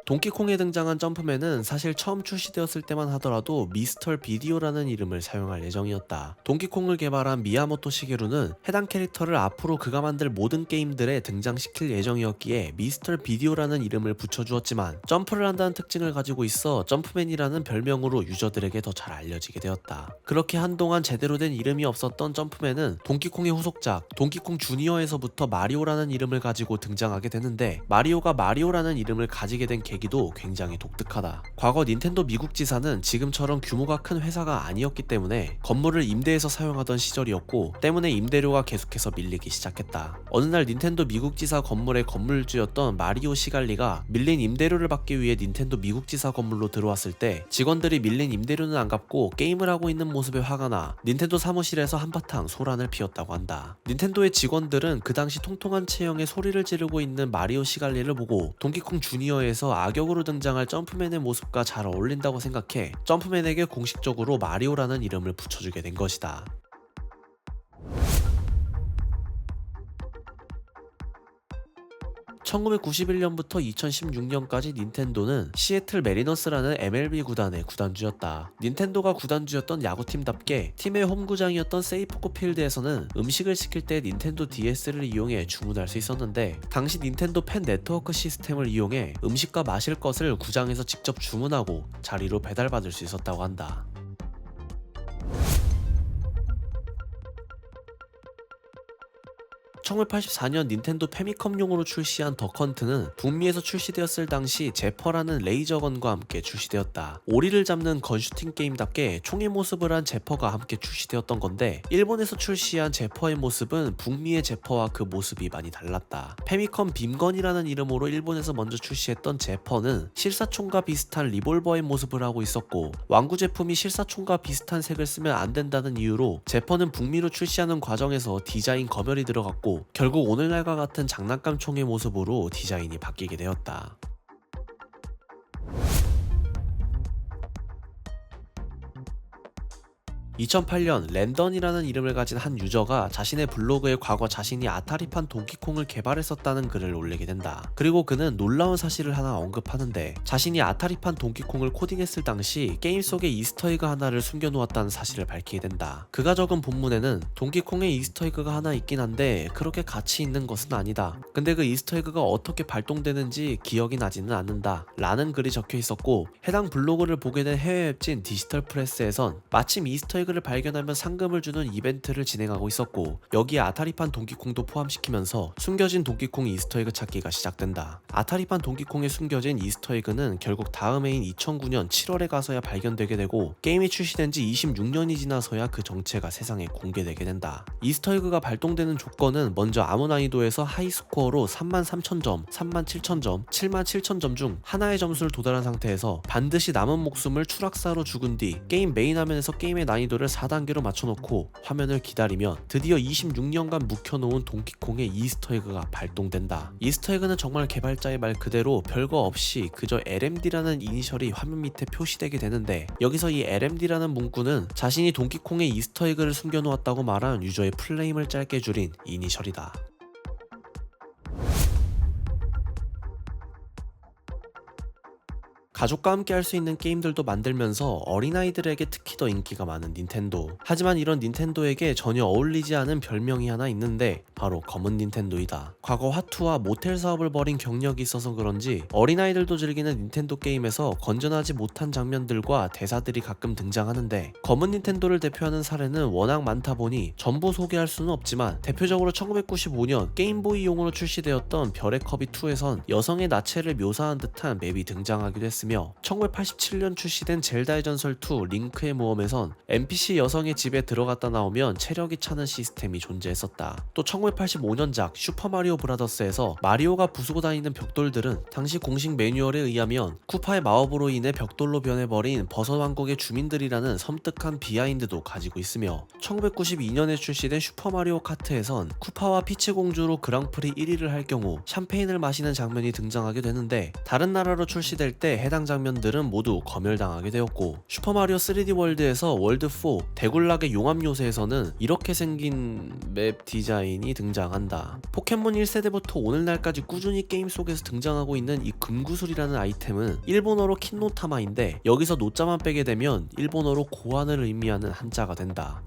동키콩에 등장한 점프맨은 사실 처음 출시되었을 때만 하더라도 미스터 비디오라는 이름을 사용할 예정이었다. 동키콩을 개발한 미야모토 시게루는 해당 캐릭터를 앞으로 그가 만들 모든 게임들에 등장시킬 예정이었기에 미스터 비디오라는 이름을 붙여주었지만 점프를 한다는 특징을 가지고 있어 점프맨이라는 별명으로 유저들에게 더 잘 알려지게 되었다. 그렇게 한동안 제대로 된 이름이 없었던 점프맨은 동키콩의 후속작 동키콩 주니어에서부터 마리오라는 이름을 가지고 등장하게 되는데, 마리오가 마리오라는 이름을 가지게 된 계기도 굉장히 독특하다. 과거 닌텐도 미국 지사는 지금처럼 규모가 큰 회사가 아니었기 때문에 건물을 임대해서 사용하던 시절이었고, 때문에 임대료가 계속해서 밀리기 시작했다. 어느 날 닌텐도 미국 지사 건물의 건물주였던 마리오 시갈리가 밀린 임대료를 받기 위해 닌텐도 미국 지사 건물로 들어왔을 때 직원들이 밀린 임대료는 안 갚고 게임을 하고 있는 모습에 화가 나 닌텐도 사무실에서 한바탕 소란을 피웠다고 한다. 닌텐도의 직원들은 그 당시 통통한 체형의 소리를 지르고 있는 마리오 시갈리를 보고 동키콩 주니어에서 악역으로 등장할 점프맨의 모습과 잘 어울린다고 생각해 점프맨에게 공식적으로 마리오라는 이름을 붙여주게 된 것이다. 1991년부터 2016년까지 닌텐도는 시애틀 메리너스라는 MLB 구단의 구단주였다. 닌텐도가 구단주였던 야구팀답게 팀의 홈구장이었던 세이포크 필드에서는 음식을 시킬 때 닌텐도 DS를 이용해 주문할 수 있었는데, 당시 닌텐도 팬 네트워크 시스템을 이용해 음식과 마실 것을 구장에서 직접 주문하고 자리로 배달받을 수 있었다고 한다. 1984년 닌텐도 패미컴용으로 출시한 더컨트는 북미에서 출시되었을 당시 제퍼라는 레이저건과 함께 출시되었다. 오리를 잡는 건슈팅 게임답게 총의 모습을 한 제퍼가 함께 출시되었던 건데, 일본에서 출시한 제퍼의 모습은 북미의 제퍼와 그 모습이 많이 달랐다. 패미컴 빔건이라는 이름으로 일본에서 먼저 출시했던 제퍼는 실사총과 비슷한 리볼버의 모습을 하고 있었고, 왕구 제품이 실사총과 비슷한 색을 쓰면 안 된다는 이유로 제퍼는 북미로 출시하는 과정에서 디자인 검열이 들어갔고, 결국 오늘날과 같은 장난감 총의 모습으로 디자인이 바뀌게 되었다. 2008년 랜던이라는 이름을 가진 한 유저가 자신의 블로그에 과거 자신이 아타리판 동키콩을 개발했었다는 글을 올리게 된다. 그리고 그는 놀라운 사실을 하나 언급하는데, 자신이 아타리판 동키콩을 코딩했을 당시 게임 속에 이스터에그 하나를 숨겨놓았다는 사실을 밝히게 된다. 그가 적은 본문에는 동키콩에 이스터에그가 하나 있긴 한데 그렇게 가치 있는 것은 아니다. 근데 그 이스터에그가 어떻게 발동되는지 기억이 나지는 않는다 라는 글이 적혀 있었고, 해당 블로그를 보게 된 해외 웹진 디지털 프레스에선 마침 이스터에그 를 발견하면 상금을 주는 이벤트를 진행하고 있었고, 여기에 아타리판 동키콩도 포함시키면서 숨겨진 동키콩 이스터에그 찾기가 시작된다. 아타리판 동키콩에 숨겨진 이스터에그는 결국 다음 해인 2009년 7월에 가서야 발견되게 되고, 게임이 출시된 지 26년이 지나서야 그 정체가 세상에 공개되게 된다. 이스터에그가 발동되는 조건은 먼저 아무 난이도에서 하이스코어로 33,000점, 37,000점, 77,000점 중 하나의 점수를 도달한 상태에서 반드시 남은 목숨을 추락사로 죽은 뒤 게임 메인 화면에서 게임의 난이도를 4단계로 맞춰놓고 화면을 기다리면 드디어 26년간 묵혀놓은 동키콩의 이스터에그가 발동된다. 이스터에그는 정말 개발자의 말 그대로 별거 없이 그저 LMD라는 이니셜이 화면 밑에 표시되게 되는데, 여기서 이 LMD라는 문구는 자신이 동키콩의 이스터에그를 숨겨놓았다고 말한 유저의 플레임을 짧게 줄인 이니셜이다. 가족과 함께 할 수 있는 게임들도 만들면서 어린아이들에게 특히 더 인기가 많은 닌텐도. 하지만 이런 닌텐도에게 전혀 어울리지 않은 별명이 하나 있는데 바로 검은 닌텐도이다. 과거 화투와 모텔 사업을 벌인 경력이 있어서 그런지 어린아이들도 즐기는 닌텐도 게임에서 건전하지 못한 장면들과 대사들이 가끔 등장하는데, 검은 닌텐도를 대표하는 사례는 워낙 많다 보니 전부 소개할 수는 없지만, 대표적으로 1995년 게임보이용으로 출시되었던 별의 커비 2에선 여성의 나체를 묘사한 듯한 맵이 등장하기도 했습니다. 1987년 출시된 젤다의 전설 2 링크의 모험에선 NPC 여성의 집에 들어갔다 나오면 체력이 차는 시스템이 존재했었다. 또 1985년작 슈퍼마리오 브라더스에서 마리오가 부수고 다니는 벽돌들은 당시 공식 매뉴얼에 의하면 쿠파의 마법으로 인해 벽돌로 변해버린 버섯왕국의 주민들이라는 섬뜩한 비하인드도 가지고 있으며, 1992년에 출시된 슈퍼마리오 카트에선 쿠파와 피치 공주로 그랑프리 1위를 할 경우 샴페인을 마시는 장면이 등장하게 되는데, 다른 나라로 출시될 때 해당 해당 장면들은 모두 검열당하게 되었고, 슈퍼마리오 3D 월드에서 월드4 대굴락의 용암 요새에서는 이렇게 생긴 맵 디자인이 등장한다. 포켓몬 1세대부터 오늘날까지 꾸준히 게임 속에서 등장하고 있는 이 금구슬이라는 아이템은 일본어로 킨노타마인데, 여기서 노자만 빼게 되면 일본어로 고안을 의미하는 한자가 된다.